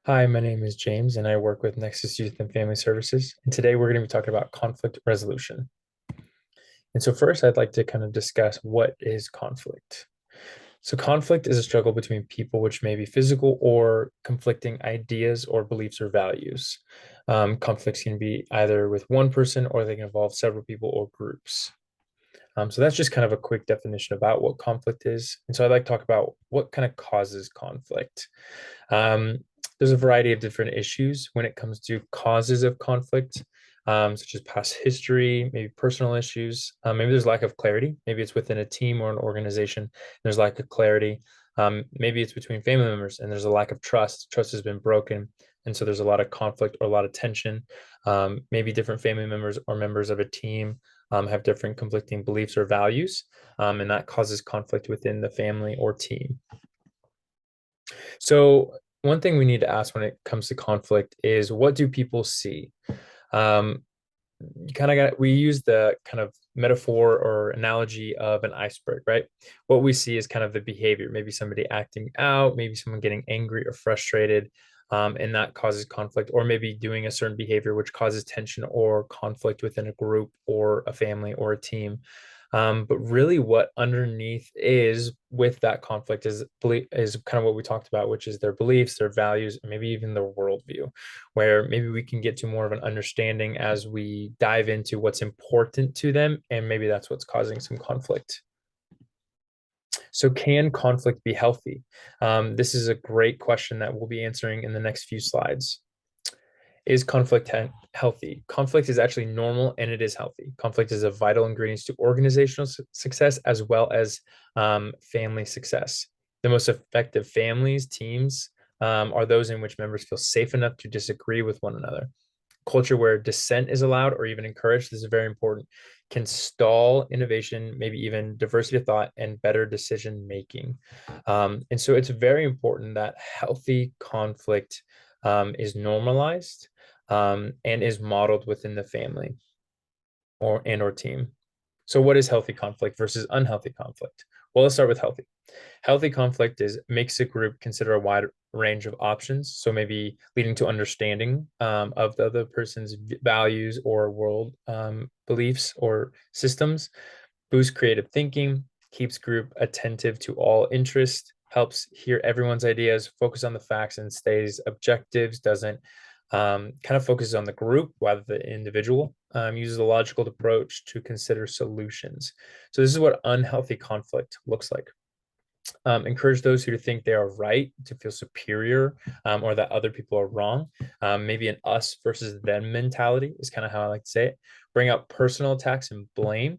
Hi, my name is James, and I work with Nexus Youth and Family Services. And today we're going to be talking about conflict resolution. And so, first, I'd like to kind of discuss what is conflict. So, conflict is a struggle between people, which may be physical or conflicting ideas or beliefs or values. Conflicts can be either with one person or they can involve several people or groups. So, that's just kind of a quick definition about what conflict is. And so, I'd like to talk about what kind of causes conflict. Um, there's a variety of different issues when it comes to causes of conflict, such as past history, maybe personal issues. Maybe there's lack of clarity. Maybe it's within a team or an organization. There's lack of clarity. Maybe it's between family members and there's a lack of trust. Trust has been broken. And so there's a lot of conflict or a lot of tension. Maybe different family members or members of a team have different conflicting beliefs or values, and that causes conflict within the family or team. So one thing we need to ask when it comes to conflict is what do people see? Um, you kind of got we use the kind of metaphor or analogy of an iceberg, right? What we see is kind of the behavior, maybe somebody acting out, maybe someone getting angry or frustrated, and that causes conflict, or maybe doing a certain behavior which causes tension or conflict within a group or a family or a team. But really, what underneath is with that conflict is kind of what we talked about, which is their beliefs, their values, and maybe even their worldview, where maybe we can get to more of an understanding as we dive into what's important to them, and maybe that's what's causing some conflict. So, can conflict be healthy? This is a great question that we'll be answering in the next few slides. Is conflict healthy? Conflict is actually normal and it is healthy. Conflict is a vital ingredient to organizational success as well as family success. The most effective families, teams, are those in which members feel safe enough to disagree with one another. Culture where dissent is allowed or even encouraged, this is very important, can stall innovation, maybe even diversity of thought and better decision making. And so it's very important that healthy conflict is normalized and is modeled within the family or team. So what is healthy conflict versus unhealthy conflict? Well, let's start with healthy. Healthy conflict is makes a group consider a wide range of options. So maybe leading to understanding of the other person's values or world beliefs or systems, boosts creative thinking, keeps group attentive to all interests, helps hear everyone's ideas, focus on the facts and stays objectives, doesn't kind of focuses on the group rather than the individual, uses a logical approach to consider solutions. So this is what unhealthy conflict looks like. Encourage those who think they are right to feel superior, or that other people are wrong. Maybe an us versus them mentality is kind of how I like to say it. Bring out personal attacks and blame.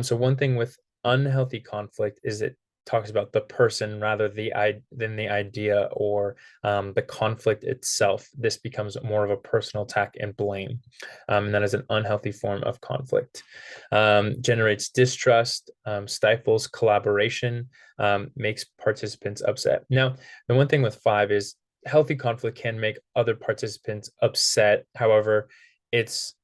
So one thing with unhealthy conflict is it talks about the person rather than the idea or the conflict itself. This becomes more of a personal attack and blame, and that is an unhealthy form of conflict. Generates distrust, stifles collaboration, makes participants upset. Now, the one thing with five is healthy conflict can make other participants upset. However, it's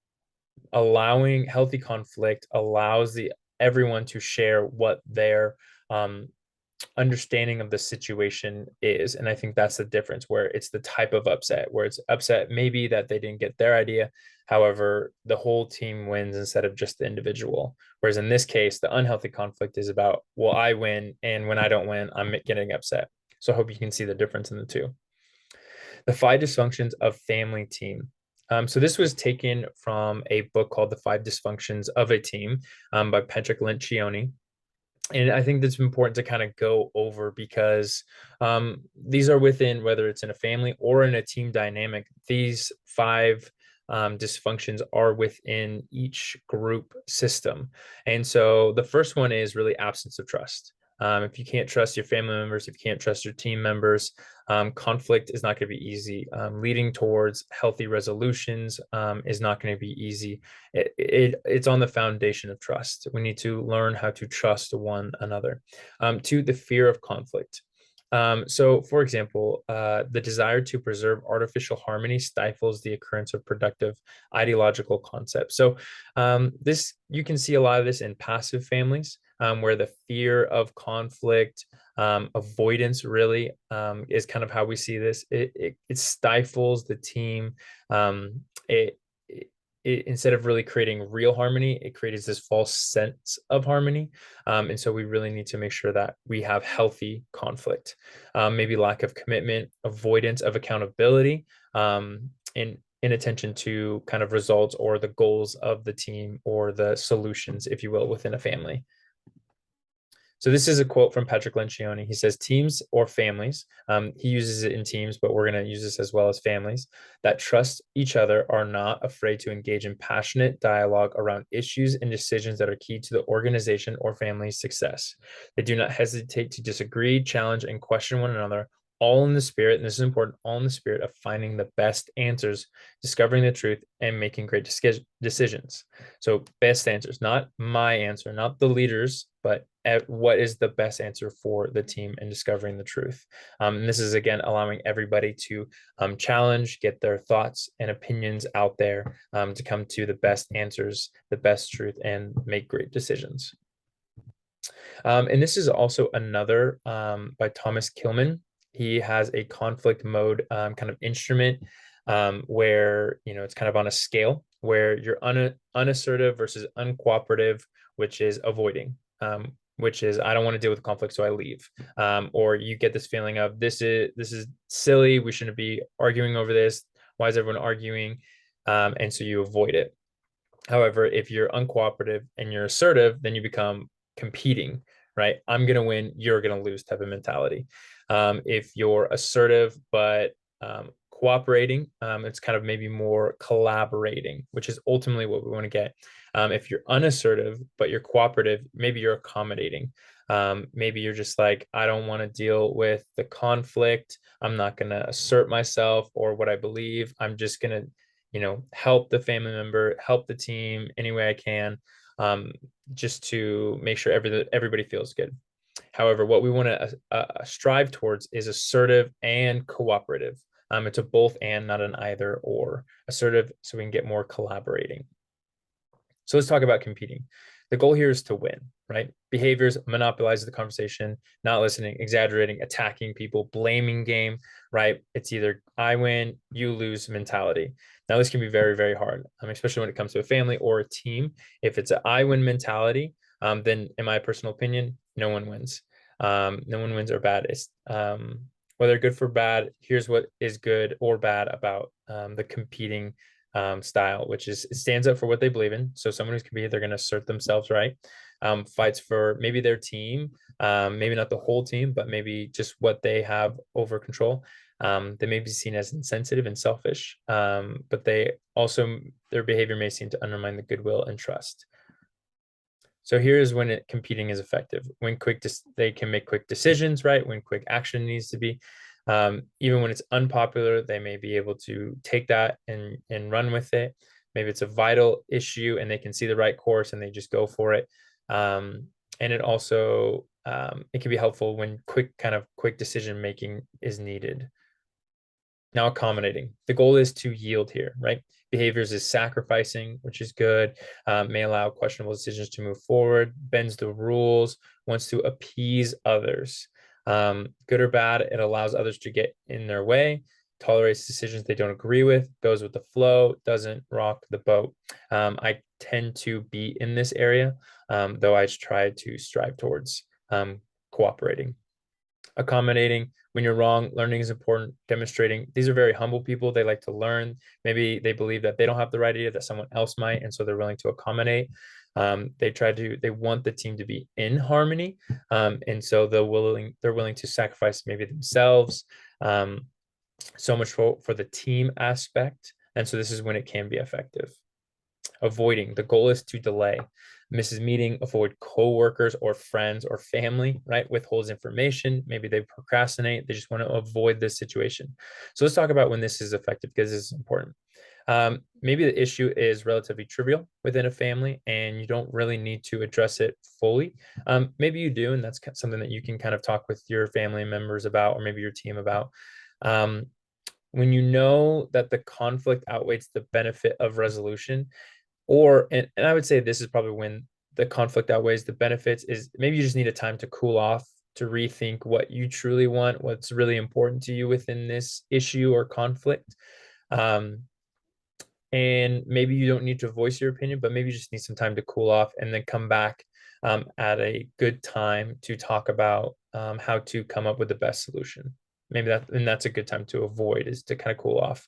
allowing healthy conflict allows the everyone to share what their understanding of the situation is. And I think that's the difference where it's the type of upset, where it's upset maybe that they didn't get their idea. However, the whole team wins instead of just the individual. Whereas in this case, the unhealthy conflict is about, well, I win. And when I don't win, I'm getting upset. So I hope you can see the difference in the two. The five dysfunctions of family team. So this was taken from a book called The Five Dysfunctions of a Team, by Patrick Lencioni. And I think that's important to kind of go over because these are within, whether it's in a family or in a team dynamic, these five dysfunctions are within each group system. And so the first one is really absence of trust. If you can't trust your family members, if you can't trust your team members, conflict is not going to be easy. Leading towards healthy resolutions is not going to be easy. It's on the foundation of trust. We need to learn how to trust one another. Two, the fear of conflict. So, for example, the desire to preserve artificial harmony stifles the occurrence of productive ideological concepts. So, this you can see a lot of this in passive families. where the fear of conflict, avoidance really is kind of how we see this. It stifles the team. It, it instead of really creating real harmony, it creates this false sense of harmony. And so we really need to make sure that we have healthy conflict. Maybe lack of commitment, avoidance of accountability, in attention to kind of results or the goals of the team or the solutions, if you will, within a family. So this is a quote from Patrick Lencioni. He says, teams or families, he uses it in teams, but we're going to use this as well as families, that trust each other are not afraid to engage in passionate dialogue around issues and decisions that are key to the organization or family's success. They do not hesitate to disagree, challenge, and question one another, all in the spirit, and this is important, all in the spirit of finding the best answers, discovering the truth, and making great decisions. So best answers, not my answer, not the leaders, but what is the best answer for the team and discovering the truth. And this is, again, allowing everybody to challenge, get their thoughts and opinions out there to come to the best answers, the best truth, and make great decisions. And this is also another by Thomas Kilmann. He has a conflict mode kind of instrument where, it's kind of on a scale where you're unassertive versus uncooperative, which is avoiding, which is I don't want to deal with conflict, so I leave. Or you get this feeling of this is silly. We shouldn't be arguing over this. Why is everyone arguing? And so you avoid it. However, if you're uncooperative and you're assertive, then you become competing, right? I'm going to win, you're going to lose type of mentality. If you're assertive but cooperating, it's kind of maybe more collaborating, which is ultimately what we want to get. If you're unassertive but you're cooperative, maybe you're accommodating. Maybe you're just like, I don't want to deal with the conflict. I'm not going to assert myself or what I believe. I'm just going to help the family member, help the team any way I can, just to make sure everybody feels good. However, what we want to strive towards is assertive and cooperative. It's a both and, not an either or. Assertive so we can get more collaborating. So let's talk about competing. The goal here is to win, right? Behaviors monopolize the conversation, not listening, exaggerating, attacking people, blaming game, right? It's either I win, you lose mentality. Now, this can be very, very hard, especially when it comes to a family or a team. If it's an I win mentality, then in my personal opinion, no one wins. No one wins or bad. It's whether good for bad, here's what is good or bad about the competing style, which is it stands up for what they believe in. So someone who's competing, they're going to assert themselves, right? Fights for maybe their team, maybe not the whole team, but maybe just what they have over control. They may be seen as insensitive and selfish, but their behavior may seem to undermine the goodwill and trust. So here's when competing is effective. When they can make quick decisions, right? When quick action needs to be. Even when it's unpopular, they may be able to take that and run with it. Maybe it's a vital issue and they can see the right course and they just go for it. And it also it can be helpful when quick decision making is needed. Now, accommodating. The goal is to yield here, right? Behaviors is sacrificing, which is good, may allow questionable decisions to move forward, bends the rules, wants to appease others. Good or bad, it allows others to get in their way, tolerates decisions they don't agree with, goes with the flow, doesn't rock the boat. I tend to be in this area, though I try to strive towards cooperating. Accommodating. When you're wrong, learning is important. Demonstrating. These are very humble people. They like to learn. Maybe they believe that they don't have the right idea, that someone else might, and so they're willing to accommodate. They want the team to be in harmony, and so they're willing to sacrifice maybe themselves, so much for the team aspect. And so this is when it can be effective. Avoiding. The goal is to delay, misses meeting, avoid coworkers or friends or family, right? Withholds information. Maybe they procrastinate. They just want to avoid this situation. So let's talk about when this is effective, because this is important. Maybe the issue is relatively trivial within a family and you don't really need to address it fully. Maybe you do, and that's something that you can kind of talk with your family members about, or maybe your team about. When you know that the conflict outweighs the benefit of resolution, and I would say this is probably when the conflict outweighs the benefits is maybe you just need a time to cool off, to rethink what you truly want, what's really important to you within this issue or conflict. Um, and maybe you don't need to voice your opinion, but maybe you just need some time to cool off and then come back at a good time to talk about how to come up with the best solution. Maybe that's a good time to avoid, is to kind of cool off.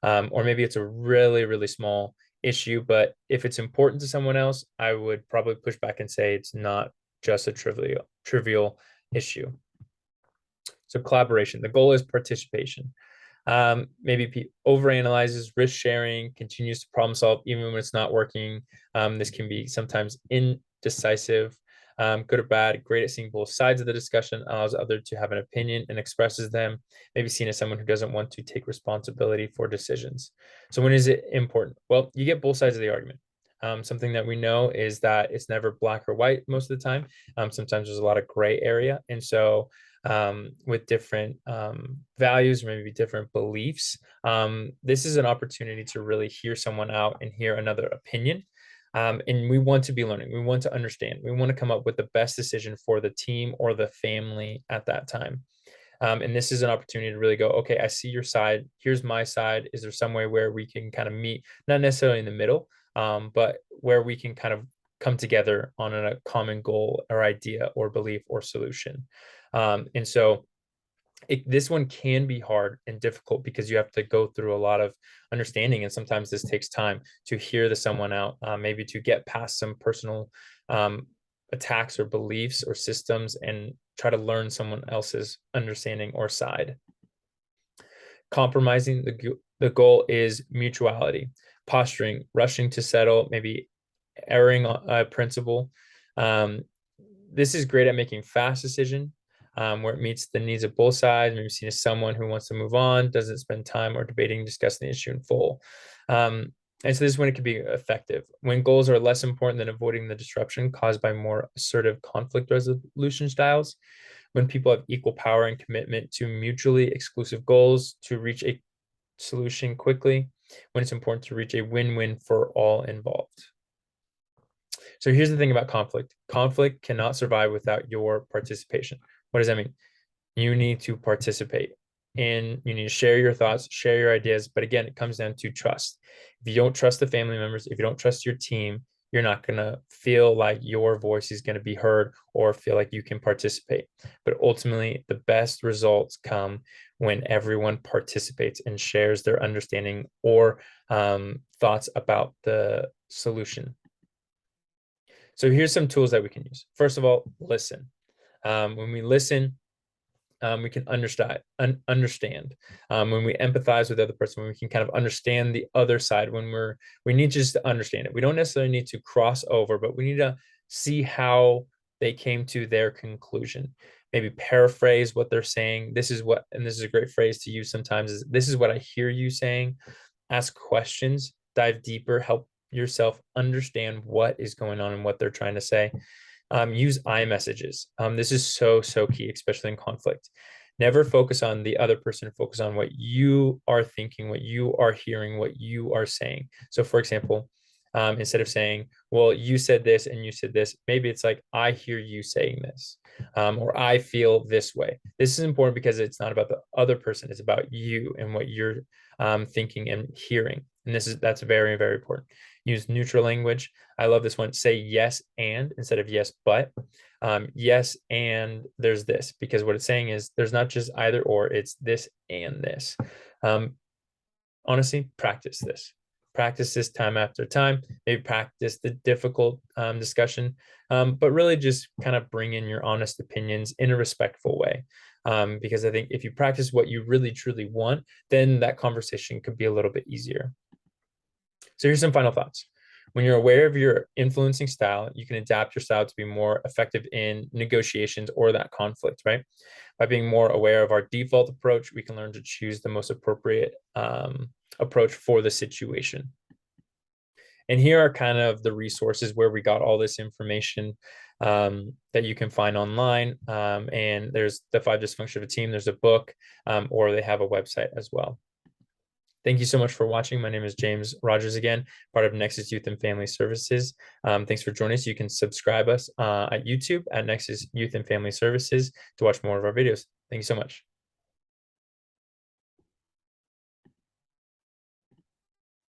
Or maybe it's a really, really small issue, but if it's important to someone else, I would probably push back and say it's not just a trivial issue. So collaboration, the goal is participation. Maybe overanalyzes risk sharing, continues to problem solve even when it's not working. This can be sometimes indecisive, good or bad, great at seeing both sides of the discussion, allows others to have an opinion and expresses them, maybe seen as someone who doesn't want to take responsibility for decisions. So when is it important? Well, you get both sides of the argument. Something that we know is that it's never black or white most of the time. Sometimes there's a lot of gray area. And so with different values or maybe different beliefs, this is an opportunity to really hear someone out and hear another opinion. And we want to be learning. We want to understand. We want to come up with the best decision for the team or the family at that time. And this is an opportunity to really go, okay, I see your side. Here's my side. Is there some way where we can kind of meet, not necessarily in the middle, but where we can kind of come together on a common goal or idea or belief or solution? And so this one can be hard and difficult because you have to go through a lot of understanding. And sometimes this takes time to hear the someone out, maybe to get past some personal attacks or beliefs or systems and try to learn someone else's understanding or side. Compromising, the goal is mutuality. Posturing, rushing to settle, maybe erring on a principle. This is great at making fast decision, where it meets the needs of both sides. Maybe seen as someone who wants to move on, doesn't spend time or debating, discussing the issue in full. And so this is when it can be effective. When goals are less important than avoiding the disruption caused by more assertive conflict resolution styles. When people have equal power and commitment to mutually exclusive goals to reach a solution quickly. When it's important to reach a win-win for all involved. So here's the thing about conflict. Conflict cannot survive without your participation. What does that mean? You need to participate and you need to share your thoughts, share your ideas. But again, it comes down to trust. If you don't trust the family members, if you don't trust your team, you're not going to feel like your voice is going to be heard or feel like you can participate. But ultimately, the best results come when everyone participates and shares their understanding or thoughts about the solution. So here's some tools that we can use. First of all, listen. When we listen, we can understand. When we empathize with the other person, when we can kind of understand the other side, when we need just to understand it. We don't necessarily need to cross over, but we need to see how they came to their conclusion. Maybe paraphrase what they're saying. This is what, and this is a great phrase to use sometimes, is this is what I hear you saying. Ask questions, dive deeper, help yourself understand what is going on and what they're trying to say. Use I messages. This is so key, especially in conflict. Never focus on the other person, focus on what you are thinking, what you are hearing, what you are saying. So for example, instead of saying, well, you said this and you said this, maybe it's like, I hear you saying this, or I feel this way. This is important because it's not about the other person, it's about you and what you're thinking and hearing. And that's very, very important. Use neutral language. I love this one. Say yes and instead of yes but. Yes and there's this, because what it's saying is there's not just either or, it's this and this. Honestly, practice this. Practice this time after time. Maybe practice the difficult discussion, but really just kind of bring in your honest opinions in a respectful way. Because I think if you practice what you really truly want, then that conversation could be a little bit easier. So here's some final thoughts. When you're aware of your influencing style, you can adapt your style to be more effective in negotiations or that conflict, right? By being more aware of our default approach, we can learn to choose the most appropriate approach for the situation. And here are kind of the resources where we got all this information that you can find online. And there's the 5 Dysfunctions of a Team. There's a book, or they have a website as well. Thank you so much for watching. My name is James Rogers again, part of Nexus Youth and Family Services. Thanks for joining us. You can subscribe us at YouTube at Nexus Youth and Family Services to watch more of our videos. Thank you so much.